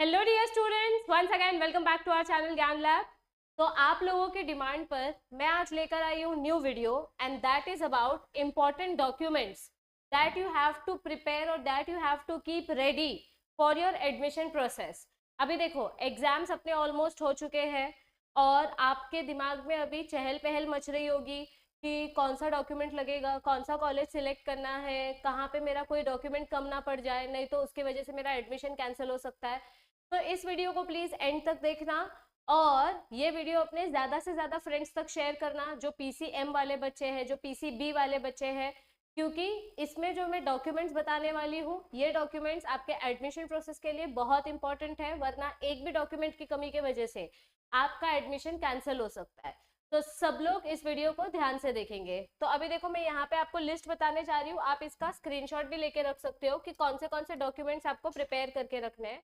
Hello dear students, once again welcome back to our channel Gyan Lab. तो आप लोगों की डिमांड पर मैं आज लेकर आई हूँ new video and that is about important documents that you have to prepare और that you have to keep ready for your admission process. अभी देखो एग्जाम्स अपने ऑलमोस्ट हो चुके हैं और आपके दिमाग में अभी चहल पहल मच रही होगी कि कौन सा डॉक्यूमेंट लगेगा, कौन सा कॉलेज सिलेक्ट करना है, कहाँ पे मेरा कोई डॉक्यूमेंट कम ना पड़ जाए, नहीं तो उसकी वजह से मेरा एडमिशन कैंसिल हो सकता है। तो इस वीडियो को प्लीज एंड तक देखना और ये वीडियो अपने ज्यादा से ज्यादा फ्रेंड्स तक शेयर करना जो पीसीएम वाले बच्चे हैं, जो पीसीबी वाले बच्चे हैं, क्योंकि इसमें जो मैं डॉक्यूमेंट्स बताने वाली हूँ ये डॉक्यूमेंट्स आपके एडमिशन प्रोसेस के लिए बहुत इंपॉर्टेंट है, वरना एक भी डॉक्यूमेंट की कमी की वजह से आपका एडमिशन कैंसिल हो सकता है। तो सब लोग इस वीडियो को ध्यान से देखेंगे। तो अभी देखो मैं यहाँ पे आपको लिस्ट बताने जा रही हूँ, आप इसका स्क्रीनशॉट भी लेके रख सकते हो कि कौन से डॉक्यूमेंट्स आपको प्रिपेयर करके रखने हैं।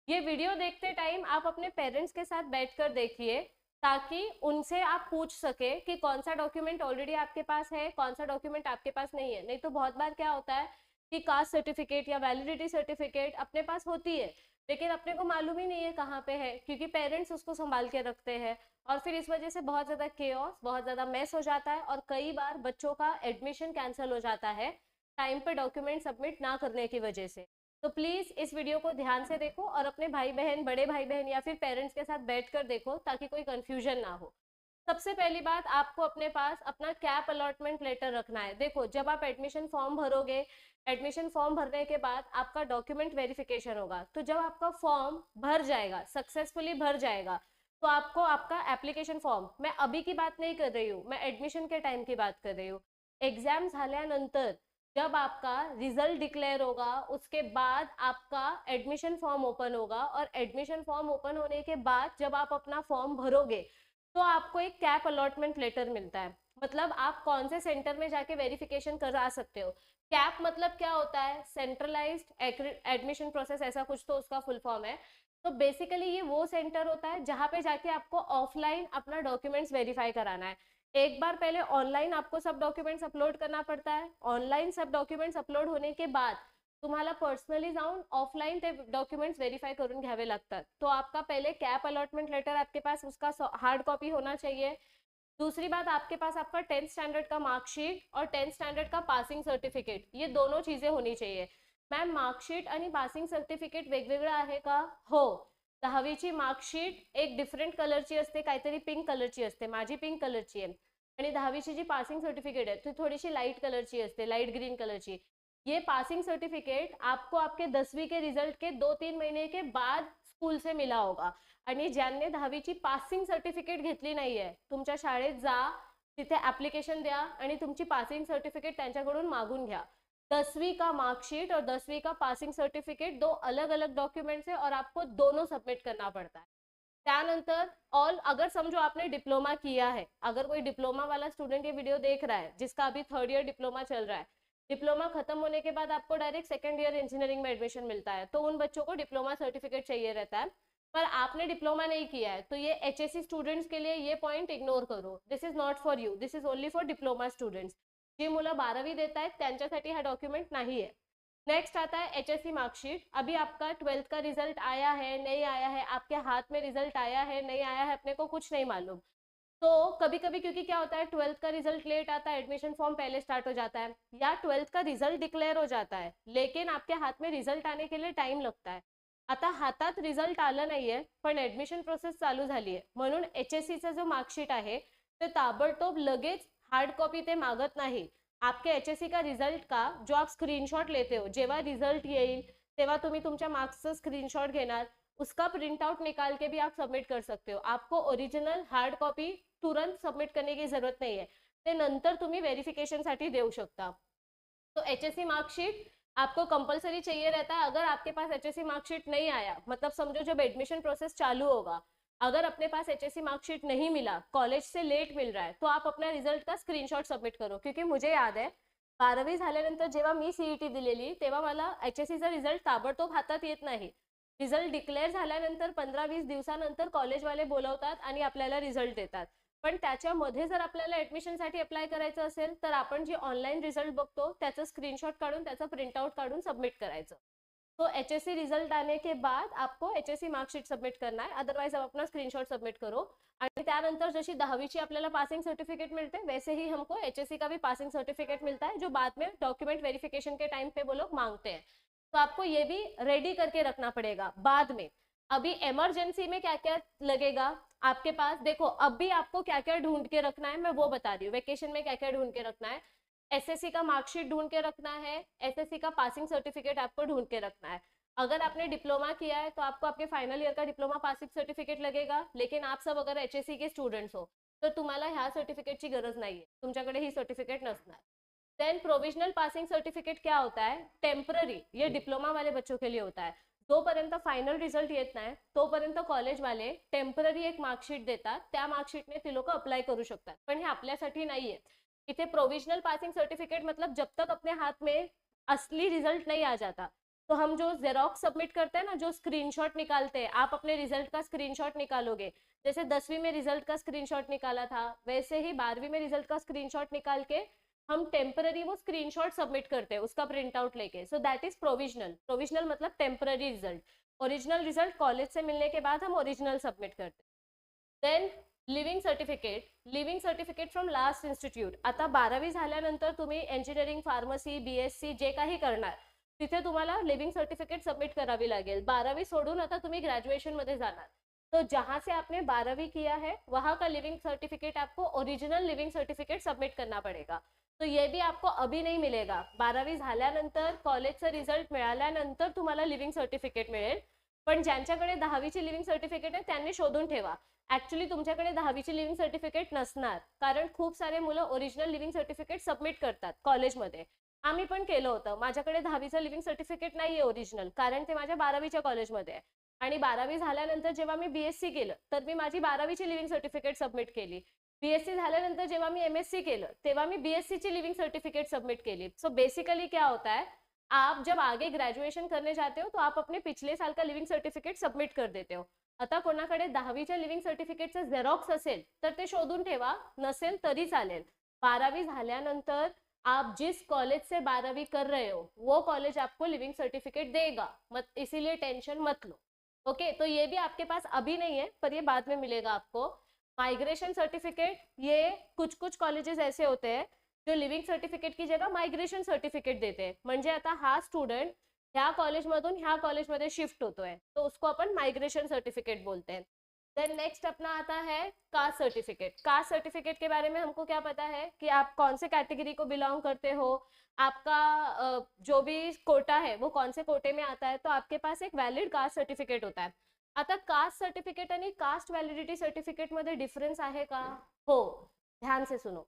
ये वीडियो देखते टाइम आप अपने पेरेंट्स के साथ बैठकर देखिए ताकि उनसे आप पूछ सके कि कौन सा डॉक्यूमेंट ऑलरेडी आपके पास है, कौन सा डॉक्यूमेंट आपके पास नहीं है। नहीं तो बहुत बार क्या होता है कि कास्ट सर्टिफिकेट या वैलिडिटी सर्टिफिकेट अपने पास होती है लेकिन अपने को मालूम ही नहीं है कहाँ पे है, क्योंकि पेरेंट्स उसको संभाल के रखते हैं और फिर इस वजह से बहुत ज़्यादा केओस, बहुत ज़्यादा मेस हो जाता है और कई बार बच्चों का एडमिशन कैंसिल हो जाता है टाइम पे डॉक्यूमेंट सबमिट ना करने की वजह से। तो प्लीज इस वीडियो को ध्यान से देखो और अपने भाई बहन, बड़े भाई बहन या फिर पेरेंट्स के साथ बैठकर देखो ताकि कोई कंफ्यूजन ना हो। सबसे पहली बात, आपको अपने पास अपना कैप अलॉटमेंट लेटर रखना है। देखो जब आप एडमिशन फॉर्म भरोगे, एडमिशन फॉर्म भरने के बाद आपका डॉक्यूमेंट वेरिफिकेशन होगा, तो जब आपका फॉर्म भर जाएगा, सक्सेसफुली भर जाएगा, तो आपको आपका एप्लीकेशन फॉर्म, मैं अभी की बात नहीं कर रही हूँ, मैं एडमिशन के टाइम की बात कर रही हूँ, एग्जाम झाल्यानंतर जब आपका रिजल्ट डिक्लेयर होगा उसके बाद आपका एडमिशन फॉर्म ओपन होगा और एडमिशन फॉर्म ओपन होने के बाद जब आप अपना फॉर्म भरोगे तो आपको एक कैप अलॉटमेंट लेटर मिलता है। मतलब आप कौन से सेंटर में जाके वेरिफिकेशन करा सकते हो। कैप मतलब क्या होता है? सेंट्रलाइज्ड एडमिशन प्रोसेस, ऐसा कुछ तो उसका फुल फॉर्म है। तो बेसिकली ये वो सेंटर होता है जहाँ पे जाके आपको ऑफलाइन अपना डॉक्यूमेंट्स वेरीफाई कराना है। एक बार पहले ऑनलाइन आपको सब डॉक्युमेंट्स अपलोड करना पडता है, ऑनलाइन सब डॉक्युमेंट्स अपलोड होने के बाद तुम्हाला पर्सनली जाऊन ऑफलाइन ते डॉक्युमेंट्स व्हेरीफाई करून घ्यावे लागतात। तो आपका पहले कैप अलॉटमेंट लेटर आपके पास उसका हार्ड कॉपी होना चाहिए। दूसरी बात, आपके पास आपका 10th स्टैंडर्ड का मार्कशीट और 10th स्टैंडर्ड का पासिंग सर्टिफिकेट, ये दोनों चीजें होनी चाहिए। मॅम मार्कशीट आणि पासिंग सर्टिफिकेट वेगवेगळं आहे का? हो, 10वीची मार्कशीट एक डिफरंट कलरची असते, काहीतरी पिंक कलरची असते, माझी पिंक कलरची आहे, आणि 10वीची जी पासिंग सर्टिफिकेट है ती थोड़ी लाइट कलर की असते, लाइट ग्रीन कलर की। ये पासिंग सर्टिफिकेट आपको आपके 10वीं के रिजल्ट के 2-3 महीने के बाद स्कूल से मिला होगा। आणि ज्यांनी 10वीची पासिंग सर्टिफिकेट घेतली नाहीये, तुमच्या शाळेत जा, तिथे ऍप्लिकेशन द्या आणि तुमची पासिंग सर्टिफिकेट त्यांच्याकडून मागून घ्या। 10वीं का मार्कशीट और 10वीं का पासिंग सर्टिफिकेट दो अलग अलग डॉक्यूमेंट्स है और आपको दोनों सबमिट करना पड़ता है। त्यानंतर ऑल, अगर समझो आपने डिप्लोमा किया है, अगर कोई डिप्लोमा वाला स्टूडेंट ये वीडियो देख रहा है जिसका अभी 3rd ईयर डिप्लोमा चल रहा है, डिप्लोमा खत्म होने के बाद आपको डायरेक्ट 2nd ईयर इंजीनियरिंग में एडमिशन मिलता है, तो उन बच्चों को डिप्लोमा सर्टिफिकेट चाहिए रहता है। पर आपने डिप्लोमा नहीं किया है तो ये एचएससी स्टूडेंट्स के लिए ये पॉइंट इग्नोर करो, this is not for you, this is only for diploma students. जी मुलं 12वी देत आहेत त्यांच्यासाठी हा डॉक्यूमेंट नाही है। नेक्स्ट आता है एचएससी मार्कशीट। अभी आपका 12th का रिजल्ट आया है, नहीं आया है, आपके हाथ में रिजल्ट आया है, नहीं आया है, अपने को कुछ नहीं मालूम। तो कभी कभी क्योंकि क्या होता है 12th का रिजल्ट लेट आता है, एडमिशन फॉर्म पहले स्टार्ट हो जाता है, या 12th का रिजल्ट डिक्लेअर हो जाता है लेकिन आपके हाथ में रिजल्ट आने के लिए टाइम लगता है। आता हातात रिजल्ट आलं नाहीये पण ऍडमिशन प्रोसेस चालू झाली आहे, म्हणून एचएससीचं जो मार्कशीट आहे ते ताबडतोब लगेच हार्ड कॉपी ते मागत नाही। आपके एचएससी का रिजल्ट का जो आप स्क्रीनशॉट लेते हो, जेव्हा रिजल्ट येईल तेव्हा तुम्ही तुमच्या मार्क्सचं स्क्रीनशॉट घेणार, उसका प्रिंट आउट निकाल के भी आप सबमिट कर सकते हो। आपको ओरिजिनल हार्ड कॉपी तुरंत सबमिट करने की जरूरत नहीं है, ते नंतर तुम्ही वेरिफिकेशन साठी देऊ शकता। तो एचएससी मार्कशीट आपको कंपलसरी चाहिए रहता है। अगर आपके पास एचएससी मार्कशीट नहीं आया, मतलब समझो जब एडमिशन प्रोसेस चालू होगा, अगर अपने पास एचएससी मार्कशीट नहीं मिला, कॉलेज से लेट मिल रहा है, तो आप अपना रिजल्ट का स्क्रीनशॉट सबमिट करो। क्योंकि मुझे याद है 12वी झाल्यानंतर जेव्हा मी सीईटी दिलेली तेव्हा मला एचएससीचा रिजल्ट ताबडतोब हातात येत नाही। रिजल्ट डिक्लेअर झाल्यानंतर 15-20 दिवसानंतर कॉलेजवाले बोलवतात आणि आपल्याला रिजल्ट देतात। पण त्याच्यामध्ये जर आपल्याला ऍडमिशनसाठी अप्लाय करायचं असेल तर आपण जे ऑनलाईन रिजल्ट बघतो त्याचं स्क्रीनशॉट काढून, त्याचं प्रिंटआउट काढून सबमिट करायचं। तो HSC रिझल्ट आने के बाद आपको HSC मार्कशीट सबमिट करना है, अदरवाइज आप अपना स्क्रीनशॉट सबमिट करो. आणि त्यानंतर जशी 10वीची आपल्याला पासिंग सर्टिफिकेट मिलते वैसे ही हमको HSC का भी पासिंग सर्टिफिकेट मिलता है, जो बाद में डॉक्यूमेंट वेरिफिकेशन के टाइम पे वो लोग मांगते हैं. तो आपको ये भी रेडी करके रखना पड़ेगा बाद में. अभी इमरजेंसी में क्या क्या लगेगा आपके पास, देखो अभी आपको क्या क्या ढूंढ के रखना है मैं वो बता रही हूँ. वेकेशन में क्या क्या ढूंढ के रखना है, एसएससी का मार्कशीट ढूंढ के रखना है, एसएससी का पासिंग सर्टिफिकेट आपको ढूंढ के रखना है. अगर आपने डिप्लोमा किया है तो आपको आपके फायनल ईयर का डिप्लोमा पासिंग सर्टिफिकेट लगेगा. लेकिन आप सब अगर HSC के स्टुडंट्स हो तर तुम्हाला ह्या सर्टिफिकेटची गरज नाहीये, तुमच्याकडे ही सर्टिफिकेट नसणार. देन प्रोविजनल पासिंग सर्टिफिकेट क्या होता है, टेम्पररी, ये डिप्लोमा वाले बच्चों के लिए होता है. जोपर्यंत फायनल रिझल्ट येत नाही तोपर्यंत कॉलेजवाले टेम्पररी एक मार्कशीट देतात, त्या मार्कशीटने ती लोक अप्लाय करू शकतात. पण हे आपल्यासाठी नाहीये. इथे प्रोविजनल पासिंग सर्टिफिकेट मतलब जब तक अपने हाथ में असली रिजल्ट नहीं आ जाता, तो हम जो जेरोक्स सबमिट करते हैं ना, जो स्क्रीनशॉट निकालते हैं, आप अपने रिजल्ट का स्क्रीनशॉट निकालोगे, जैसे 10वीं में रिजल्ट का स्क्रीनशॉट निकाला था वैसे ही 12वीं में रिजल्ट का स्क्रीनशॉट निकाल के हम टेम्पररी वो स्क्रीनशॉट सबमिट करते हैं उसका प्रिंट आउट लेके. So that is provisional. Provisional मतलब temporary result. Original result college से मिलने के बाद हम ओरिजिनल सबमिट करते हैं. Then leaving certificate, leaving certificate from last institute. आता 12वी झाल्यानंतर तुम्ही इंजिनिअरिंग, फार्मसी, BSc जे काही करणार तिथे तुम्हाला लिव्हिंग सर्टिफिकेट सबमिट करावी लागेल. 12वी सोडून आता तुम्ही ग्रॅज्युएशन मध्ये जाणार, तो जहां से आपने 12वीं किया है वहां का लिविंग सर्टिफिकेट आपको ओरिजिनल लिविंग सर्टिफिकेट सबमिट करना पड़ेगा. तो ये भी आपको अभी नहीं मिलेगा. 12वी झाल्यानंतर कॉलेजचा रिझल्ट मिळाल्यानंतर तुम्हाला लिविंग सर्टिफिकेट मिळेल. पण ज्यांच्याकडे 10वीची लिविंग सर्टिफिकेट आहे त्यांनी शोधून ठेवा. ऍक्च्युली तुमच्याकडे 10वीची लिविंग सर्टिफिकेट नसणार, कारण खूप सारे मुलं ओरिजिनल लिविंग सर्टिफिकेट सबमिट करतात कॉलेजमध्ये. आम्ही पण केलं होतं. माझ्याकडे 10वीचं लिविंग सर्टिफिकेट नाहीये ओरिजिनल, कारण ते माझ्या 12वीच्या कॉलेजमध्ये आहे. आणि 12वी झाल्यानंतर जेव्हा मी BSc केलं तर मी माझी 12वीची लिविंग सर्टिफिकेट सबमिट केली. BSc झाल्यानंतर जेव्हा मी MSc केलं तेव्हा मी BSc ची लिविंग सर्टिफिकेट सबमिट केली. सो बेसिकली क्या होता है, आप जब आगे ग्रेजुएशन करने जाते हो तो आप अपने पिछले साल का लिविंग सर्टिफिकेट सबमिट कर देते हो. आता कोणाकडे 10वीच्या लिविंग सर्टिफिकेटचे झेरॉक्स असेल तर ते शोधून ठेवा, नसेल तरी चालेल. 12वी झाल्यानंतर आप जिस कॉलेज से 12वी कर रहे हो वो कॉलेज आपको लिविंग सर्टिफिकेट देगा, मत इसीलिए टेंशन मत लो. ओके, तो ये भी आपके पास अभी नहीं है पर ये बाद में मिलेगा आपको. माइग्रेशन सर्टिफिकेट, ये कुछ कुछ कॉलेजेस ऐसे होते हैं जो लिविंग सर्टिफिकेट की जगह माइग्रेशन सर्टिफिकेट देते हैं. म्हणजे आता हा स्टूडेंट ह्या कॉलेजमधून ह्या कॉलेजमध्ये शिफ्ट होतोय तो उसको अपन माइग्रेशन सर्टिफिकेट बोलते हैं. देन नेक्स्ट अपना आता है कास्ट सर्टिफिकेट. कास्ट सर्टिफिकेट के बारे में हमको क्या पता है कि आप कौन से कैटेगरी को बिलोंग करते हो, आपका जो भी कोटा है वो कौन से कोटे में आता है, तो आपके पास एक वैलिड कास्ट सर्टिफिकेट होता है. आता कास्ट सर्टिफिकेट आणि कास्ट व्हॅलिडिटी सर्टिफिकेट मध्ये डिफरेंस आहे का? हो, ध्यान से सुनो.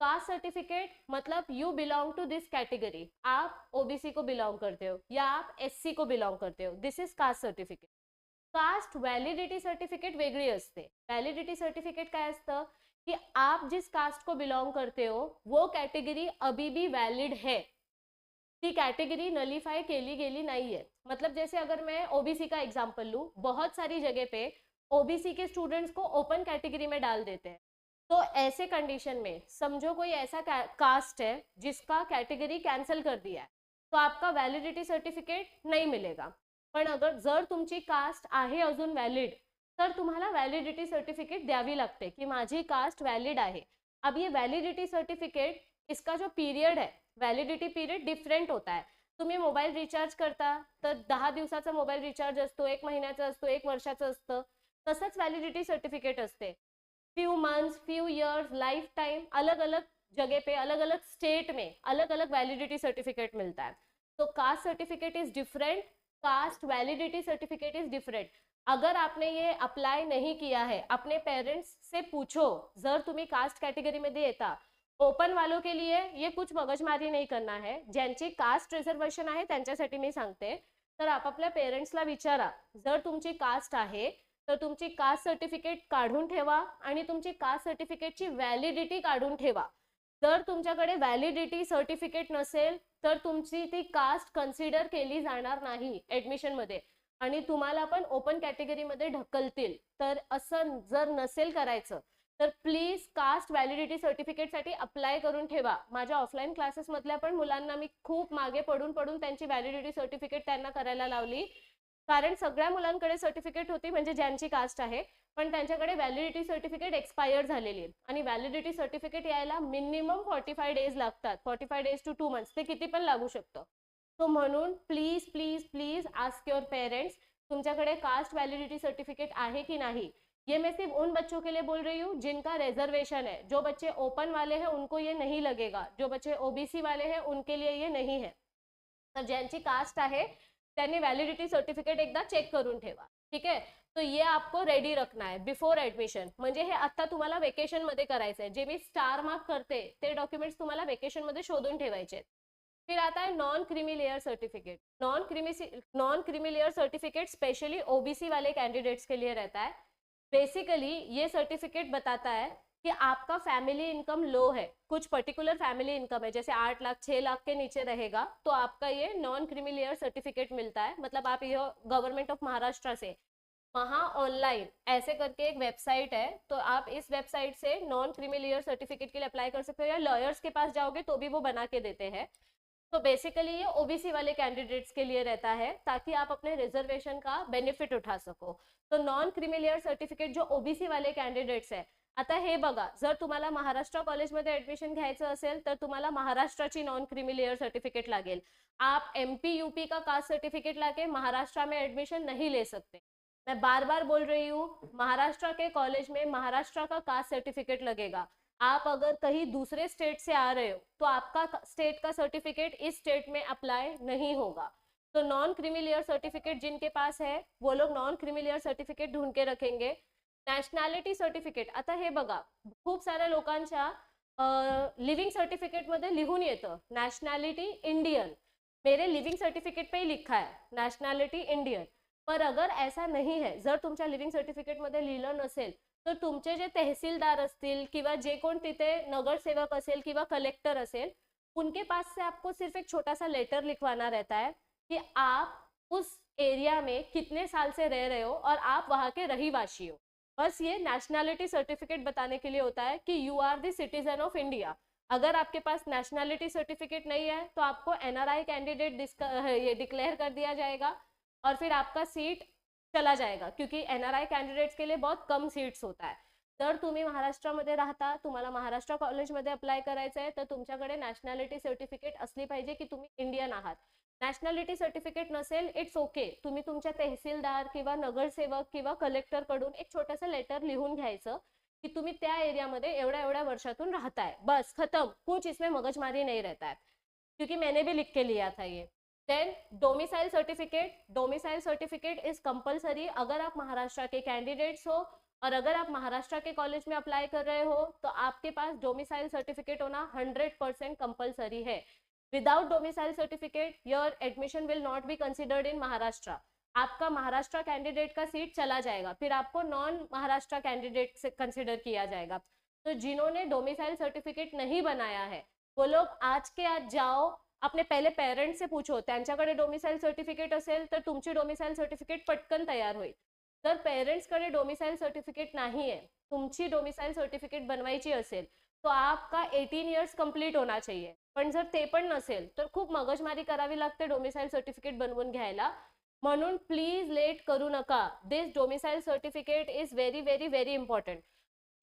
कास्ट सर्टिफिकेट मतलब you belong to this category, आप OBC को बिलोंग करते हो या आप SC को बिलोंग करते हो, this is caste certificate. Caste validity certificate वेगळी असते. व्हॅलिडिटी सर्टिफिकेट काय असतं कि आप जिस कास्ट को बिलोंग करते हो वो कैटेगरी अभी भी वैलिड है, ती कैटेगरी नलीफाई केली गेली नहीं है. मतलब जैसे अगर मैं OBC का एग्जांपल लूं, बहुत सारी जगह पे OBC के स्टूडेंट्स को ओपन कैटेगरी में डाल देते हैं. तो ऐसे कंडीशन में समझो कोई ऐसा कास्ट है जिसका कैटेगरी कैंसिल कर दिया है तो आपका वैलिडिटी सर्टिफिकेट नहीं मिलेगा. पण अगर जर तुमची कास्ट आहे अजून वैलिड तर तुम्हाला वैलिडिटी सर्टिफिकेट द्यावी लागते की माझी कास्ट वैलिड आहे. अब ये वैलिडिटी सर्टिफिकेट, इसका जो पीरियड है वैलिडिटी पीरियड डिफरेंट होता है. तुम्ही मोबाईल रिचार्ज करता तर 10 दिवसाचा मोबाईल रिचार्ज असतो, 1 महिन्याचा असतो, 1 वर्षाचा असतं. तसंच वैलिडिटी सर्टिफिकेट असते. Few months, few years, life time, अलग अलग जगह पे, अलग अलग स्टेट में अलग अलग वैलिडिटी सर्टिफिकेट मिलता है. तो caste certificate is different, cast validity certificate is different. अगर आपने ये अप्लाई नहीं किया है अपने पेरेंट्स से पूछो. जर तुम्ही कास्ट कैटेगरी मध्ये येता, ओपन वालों के लिए ये कुछ मगजमारी नहीं करना है. ज्यांची कास्ट रिझर्वेशन आहे त्यांच्यासाठी मी सांगते, तर आपापल्या पेरेंट्सला विचारा जर तुमची कास्ट आहे तर तुमची कास्ट सर्टिफिकेट काढून ठेवा आणि तुमची कास्ट सर्टिफिकेटची व्हॅलिडिटी काढून ठेवा. जर तुमच्याकडे व्हॅलिडिटी सर्टिफिकेट नसेल तर तुमची ती कास्ट कन्सिडर केली जाणार नाही ऍडमिशन मध्ये आणि तुम्हाला पण ओपन कॅटेगरी मध्ये ढकलतील. तर असं जर नसेल करायचं तर प्लीज कास्ट व्हॅलिडिटी सर्टिफिकेटसाठी अप्लाय करून ठेवा. माझ्या ऑफलाईन क्लासेसमधल्या पण मुलांना मी खूप मागे पडून त्यांची व्हॅलिडिटी सर्टिफिकेट त्यांना करायला लावली, कारण सगळ्या मुलांकडे सर्टिफिकेट होती म्हणजे ज्यांची कास्ट आहे, पण त्यांच्याकडे व्हॅलिडिटी सर्टिफिकेट एक्सपायर झालेली आहे. आणि व्हॅलिडिटी सर्टिफिकेट यायला मिनिमम 45 डेज लागतात, 45 डेज टू 2 मंथ्स, ते किती पण लागू शकतं. तो म्हणून please please please ask your parents, तुमच्याकडे कास्ट व्हॅलिडिटी सर्टिफिकेट आहे की नहीं. ये मैं सिर्फ उन बच्चों के लिए बोल रही हूँ जिनका रिजर्वेशन है. जो बच्चे ओपन वाले हैं उनको ये नहीं लगेगा, जो बच्चे ओबीसी वाले हैं उनके लिए ये नहीं है. तर ज्यांची कास्ट आहे त्यांनी व्हॅलिडिटी सर्टिफिकेट एकदा चेक करून ठेवा. ठीक आहे. तो ये आपको रेडी रखना है बिफोर ऍडमिशन. म्हणजे हे आता तुम्हाला वेकेशन मध्ये करायचं आहे. जे मी स्टार मार्क करते ते डॉक्युमेंट्स तुम्हाला वेकेशन मध्ये शोधून ठेवायचे. फिर आता है non creamy layer certificate. Non creamy layer certificate specially OBC वाले कैंडिडेट्स के लिए रहता है. बेसिकली ये सर्टिफिकेट बताता है कि आपका फैमिली इनकम लो है, कुछ पर्टिकुलर फैमिली इनकम है, जैसे 8 लाख 6 लाख के नीचे रहेगा तो आपका ये नॉन क्रीमी लेयर सर्टिफिकेट मिलता है. मतलब आप ये गवर्नमेंट ऑफ महाराष्ट्र से वहाँ ऑनलाइन ऐसे करके एक वेबसाइट है, तो आप इस वेबसाइट से नॉन क्रीमी लेयर सर्टिफिकेट के लिए अप्लाई कर सकते हो, या लॉयर्स के पास जाओगे तो भी वो बना के देते हैं. तो बेसिकली ये ओबीसी वाले कैंडिडेट्स के लिए रहता है ताकि आप अपने रिजर्वेशन का बेनिफिट उठा सको. तो नॉन क्रीमी लेयर सर्टिफिकेट जो ओबीसी वाले कैंडिडेट्स आहे. आता हे बघा, जर तुम्हाला महाराष्ट्र कॉलेजमध्ये ऍडमिशन घ्यायचं असेल तर तुम्हाला महाराष्ट्राची नॉन क्रीमी लेयर सर्टिफिकेट लागेल. आप एमपी यूपी का कास्ट सर्टिफिकेट लाके महाराष्ट्र में एडमिशन नहीं ले सकते. मैं बार बार बोल रही हूँ, महाराष्ट्र के कॉलेज में महाराष्ट्र का कास्ट सर्टिफिकेट लगेगा. आप अगर कहीं दूसरे स्टेट से आ रहे हो तो आपका स्टेट का सर्टिफिकेट इस स्टेट में अप्लाई नहीं होगा. तो नॉन क्रीमी लेयर सर्टिफिकेट जिनके पास है वो लोग नॉन क्रीमी लेयर सर्टिफिकेट ढूंढ के रखेंगे. नॅशनॅलिटी सर्टिफिकेट, आता हे बघा, खूप साऱ्या लोकांच्या लिव्हिंग सर्टिफिकेट मध्ये लिहून येतं नॅशनॅलिटी इंडियन. मेरे लिव्हिंग सर्टिफिकेट पे ही लिखा है नॅशनॅलिटी इंडियन. पर अगर ऐसा नहीं है, जर तुमच्या लिव्हिंग सर्टिफिकेट मध्ये लिहिलं नसेल तर तुमचे जे तहसीलदार असतील किंवा जे कोण तिथे नगरसेवक असेल किंवा कलेक्टर असेल, उनके पास से आपको सिर्फ एक छोटा सा लेटर लिखवाना रहता है कि आप उस एरिया में कितने साल से रह रहे हो और आप वहाँ के रहीवासी हो. बस ये नेशनैलिटी सर्टिफिकेट बताने के लिए होता है कि you are the citizen of India. अगर आपके पास नेशनैलिटी सर्टिफिकेट नहीं है तो आपको एनआरआई कैंडिडेट ये डिक्लेयर कर दिया जाएगा और फिर आपका सीट चला जाएगा, क्योंकि एनआरआई कैंडिडेट्स के लिए बहुत कम सीट्स होता है. तर तुम्ही महाराष्ट्रामध्ये राहता, तुम्हाला महाराष्ट्र कॉलेजमध्ये अप्लाय करायचं आहे तर तुमच्याकडे नॅशनॅलिटी सर्टिफिकेट असली पाहिजे की तुम्ही इंडियन आहात. नॅशनॅलिटी सर्टिफिकेट नसेल, इट्स ओके, तुम्ही तुमच्या तहसीलदार किंवा नगरसेवक किंवा कलेक्टर कडून एक छोटंसं लेटर लिहून घ्यायचं कि तुम्ही त्या एरियामध्ये एवढ्या एवढ्या वर्षातून राहताय. बस खत्म, कुछ इसमें मगजमारी नहीं रहता है, क्योंकि मैंने भी लिख के लिया था ये. Then domicile certificate. Domicile certificate is compulsory अगर आप महाराष्ट्र के कैंडिडेट्स हो और अगर आप महाराष्ट्र के कॉलेज में अप्लाई कर रहे हो तो आपके पास डोमिसाइल सर्टिफिकेट होना 100% कंपलसरी है. Without domicile certificate your admission will not be considered in Maharashtra. आपका महाराष्ट्र कैंडिडेट का सीट चला जाएगा, फिर आपको नॉन महाराष्ट्र कैंडिडेट से कंसिडर किया जाएगा. तो जिन्होंने डोमिसाइल सर्टिफिकेट नहीं बनाया है वो लोग आज के आज जाओ, अपने पहले पेरेंट्स से पूछो, त्यांच्याकडे डोमिसाइल सर्टिफिकेट असेल तर तुमची डोमिसाइल सर्टिफिकेट पटकन तयार होईल. जर पेरेंट्स कडे डोमिसाइल सर्टिफिकेट नाही है, तुमची डोमिसाइल सर्टिफिकेट बनवायची असेल तो आपका 18 इयर्स कंप्लीट होना चाहिए. पण जर ते पण नसेल तर खूप मगजमारी करावी लागते डोमिसाइल सर्टिफिकेट बनवून घ्यायला. म्हणून प्लीज लेट करू नका. This domicile certificate is very very very important.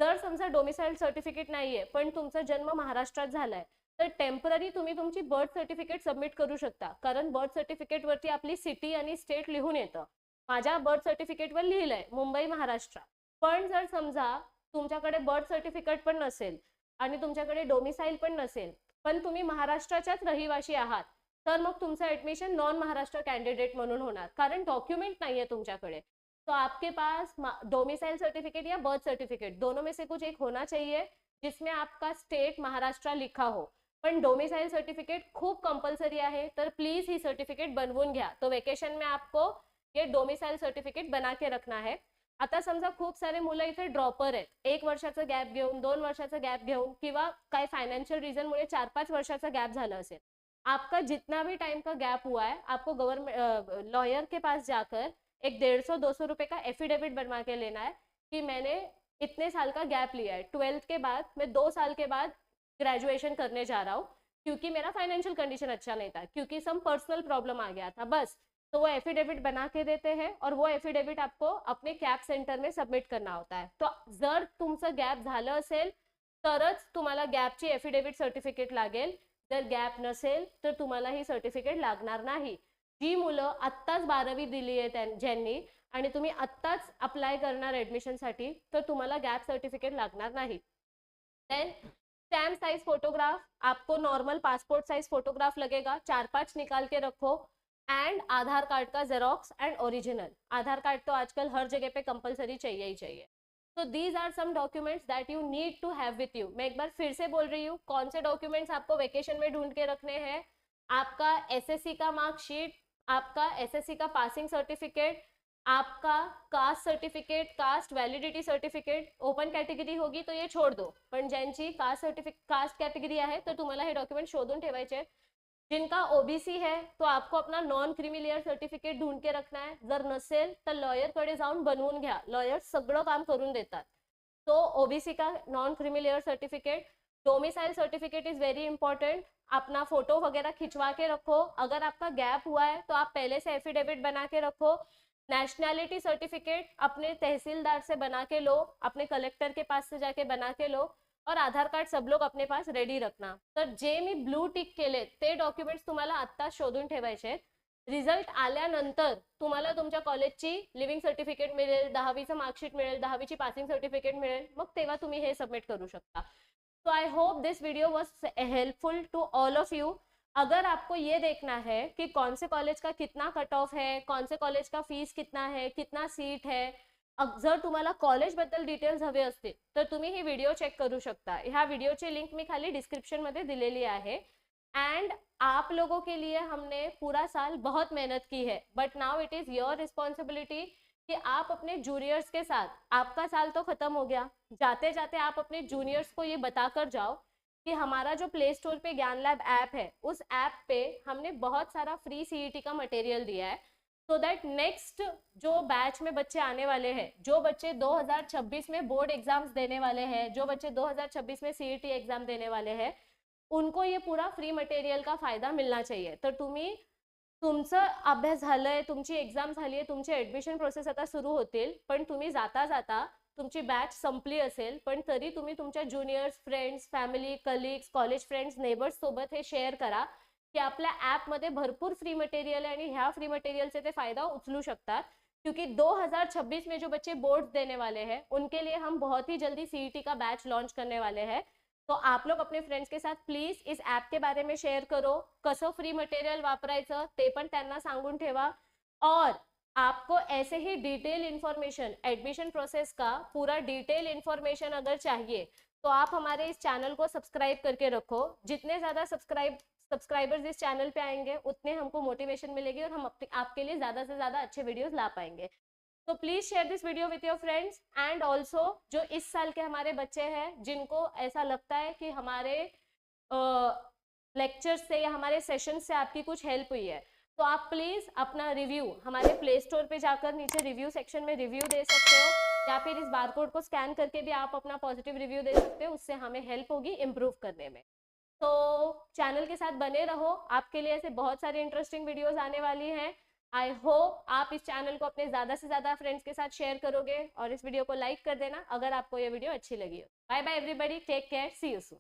जर समजा डोमिसाइल सर्टिफिकेट नाहीये पण तुमचा जन्म महाराष्ट्रात झालाय तर टेम्पररी तुम्ही तुमची बर्थ सर्टिफिकेट सबमिट करू शकता, कारण बर्थ सर्टिफिकेट वरती आपली सिटी आणि स्टेट लिहून येतं. माझ्या बर्थ सर्टिफिकेट वर लिहिलंय मुंबई महाराष्ट्र. पण जर समजा तुमच्याकडे बर्थ सर्टिफिकेट पण नसेल आणि तुमच्याकडे डोमिसाइल पण नसेल पण तुम्ही महाराष्ट्राच्याच रहिवासी आहात तर मग तुमचं ऍडमिशन नॉन महाराष्ट्र कैंडिडेट म्हणून होणार, कारण डॉक्युमेंट नाहीये तुमच्याकडे. तो आपके पास डोमिसाइल सर्टिफिकेट या बर्थ सर्टिफिकेट दोनों में से कुछ एक होना चाहिए जिसमें आपका स्टेट महाराष्ट्र लिखा हो. पण डोमिसाइल सर्टिफिकेट खूप कंपलसरी आहे, तर प्लीज ही सर्टिफिकेट बनवून घ्या. तो वेकेशन में आपको ये डोमिसाइल सर्टिफिकेट बना के रखना है. आता समजा खूप सारे मुलं इथे ड्रॉपर आहेत, 1 वर्षाचा गॅप घेऊन 2 वर्षाचा गॅप घेऊन किंवा काय फाइनेंशियल रीजन मुळे 4-5 वर्षाचा गॅप झाला असेल. आपका जितना भी टाइम का गैप हुआ है आपको गवर्नमेंट लॉयर के पास जाकर एक 150-200 रुपए का एफिडेविट बनवा के लेना है कि मैंने इतने साल का गैप लिया है, 12th के बाद मैं 2 साल के बाद ग्रेजुएशन करने जा रहा हूँ, क्योंकि मेरा फाइनेंशियल कंडीशन अच्छा नहीं था, क्योंकि सम पर्सनल प्रॉब्लम आ गया था बस। तो वो एफिडेविट बना के देते हैं और वो एफिडेविट आपको अपने कॅप सेंटर में सबमिट करना होता है। तो जर तुमचं गॅप झालं असेल तरच तुम्हाला गॅपची एफिडेविट सर्टिफिकेट लागेल, जर गॅप नसेल तर तुम्हाला ही सर्टिफिकेट लागणार नाही। जी मुलं आत्ताच 12वी दिली आहे ज्यांनी आणि तुम्ही आत्ताच अप्लाय करणार ऍडमिशनसाठी, तर तुम्हाला गॅप सर्टिफिकेट लागणार नाही। देन स्टैम्प साइज फोटोग्राफ, आपको नॉर्मल पासपोर्ट साइज फोटोग्राफ लगेगा, 4-5 निकाल के रखो, एंड आधार कार्ड का xerox and original. Aadhaar card तो आजकल हर जगह पे कंपलसरी चाहिए ही चाहिए। तो these are some documents that you need to have with you. मैं एक बार फिर से बोल रही हूँ, कौन से डॉक्यूमेंट्स आपको वेकेशन में ढूंढ के रखने हैं? आपका एसएससी का मार्कशीट, आपका एसएससी का पासिंग सर्टिफिकेट, आपका cast certificate, cast validity certificate. Open category होगी तो ये छोड़ दो, पण ज्यांची कास्ट कैटेगरी आहे तर तुम्हाला हे डॉक्युमेंट शोधून ठेवायचे। जिनका ओबीसी है तो आपको अपना नॉन क्रिमी लेयर सर्टिफिकेट ढूंढ के रखना है, जर नसेल तर लॉयर कडे जाऊन बनवून घ्या, लॉयर सगळं काम करून देतात। तो ओबीसी का non creamy layer certificate, domicile certificate is very important. अपना फोटो वगैरह खिंचवा के रखो, अगर आपका गैप हुआ है तो आप पहले से एफिडेविट बना के रखो। नेशनैलिटी सर्टिफिकेट अपने तहसीलदार से बना के लो, अपने कलेक्टर के पास से जाके बना के लो, और आधार कार्ड सब लोग अपने पास रेडी रखना। तर जे मी ब्लू टिक केले ते डॉक्युमेंट्स तुम्हाला आत्ता शोधून ठेवायचे। रिझल्ट आल्यानंतर तुम्हाला तुमच्या कॉलेजची लिव्हिंग सर्टिफिकेट मिळेल, 10वीचं मार्कशीट मिळेल, 10वीची पासिंग सर्टिफिकेट मिळेल, मग तेव्हा तुम्ही हे सबमिट करू शकता। So I hope this video was helpful to all of you. अगर आपको ये देखना है कि कौन से कॉलेज का कितना कट ऑफ है, कौन से कॉलेज का फीस कितना है, कितना सीट है, जर तुम्हाला कॉलेज बद्दल डिटेल्स हवे असतील तर तुम्ही ही व्हिडिओ चेक करू शकता। ह्या व्हिडिओची लिंक मी खाली डिस्क्रिप्शन मध्ये दिलेली आहे। एंड आप लोगों के लिए हमने पूरा साल बहुत मेहनत की है, but now it is your responsibility कि आप अपने जूनियर्स के साथ, आपका साल तो खत्म हो गया, जाते जाते आप अपने जूनियर्स को ये बताकर जाओ कि हमारा जो प्ले स्टोर पे ज्ञान लैब ऐप है, उस ऐप पे हमने बहुत सारा फ्री सीईटी का मटेरियल दिया है, सो दैट नेक्स्ट जो बैच में बच्चे आने वाले हैं, जो बच्चे 2026 में बोर्ड एग्जाम्स देने वाले हैं, जो बच्चे 2026 में सीईटी एग्जाम देने वाले हैं, उनको ये पूरा फ्री मटेरियल का फायदा मिलना चाहिए। तर तुम्ही तुमचं अभ्यास झालंय, तुमची एक्झाम झाली आहे, तुमची ऍडमिशन प्रोसेस आता सुरू होतील, पण तुम्ही जाता जाता तुमची बॅच संपली असेल, पण तरी तुम्ही तुमच्या juniors, friends, family, colleagues, college friends, neighbours सोबत हे शेअर करा कि आपल्या ऐप मध्ये भरपूर फ्री मटेरियल है, आणि ह्या फ्री मटेरियल से ते फायदा उचलू सकतात, क्योंकि 2026 में जो बच्चे बोर्ड्स देने वाले हैं उनके लिए हम बहुत ही जल्दी सीईटी का बैच लॉन्च करने वाले हैं। तो आप लोग अपने फ्रेंड्स के साथ प्लीज इस ऐप के बारे में शेयर करो, कसं फ्री मटेरियल वापरायचं ते पण त्यांना सांगून ठेवा। और आपको ऐसे ही डिटेल इन्फॉर्मेशन, एडमिशन प्रोसेस का पूरा डिटेल इन्फॉर्मेशन अगर चाहिए तो आप हमारे इस चैनल को सब्सक्राइब करके रखो। जितने ज़्यादा सब्सक्राइबर्स इस चैनल पे आएंगे उतने हमको मोटिवेशन मिलेगी और हम आपके लिए ज़्यादा से ज़्यादा अच्छे वीडियोस ला पाएंगे। तो please share this video with your friends. And also जो इस साल के हमारे बच्चे हैं जिनको ऐसा लगता है कि हमारे लेक्चर्स से या हमारे सेशन से आपकी कुछ हेल्प हुई है, तो आप प्लीज़ अपना रिव्यू हमारे प्ले स्टोर पे जाकर नीचे रिव्यू सेक्शन में रिव्यू दे सकते हो, या फिर इस बारकोड को स्कैन करके भी आप अपना पॉजिटिव रिव्यू दे सकते हो, उससे हमें हेल्प होगी इम्प्रूव करने में। तो चैनल के साथ बने रहो, आपके लिए ऐसे बहुत सारे इंटरेस्टिंग वीडियोस आने वाली हैं। आई होप आप इस चैनल को अपने ज़्यादा से ज़्यादा फ्रेंड्स के साथ शेयर करोगे और इस वीडियो को लाइक कर देना अगर आपको ये वीडियो अच्छी लगी हो। Bye bye everybody, take care, see you soon.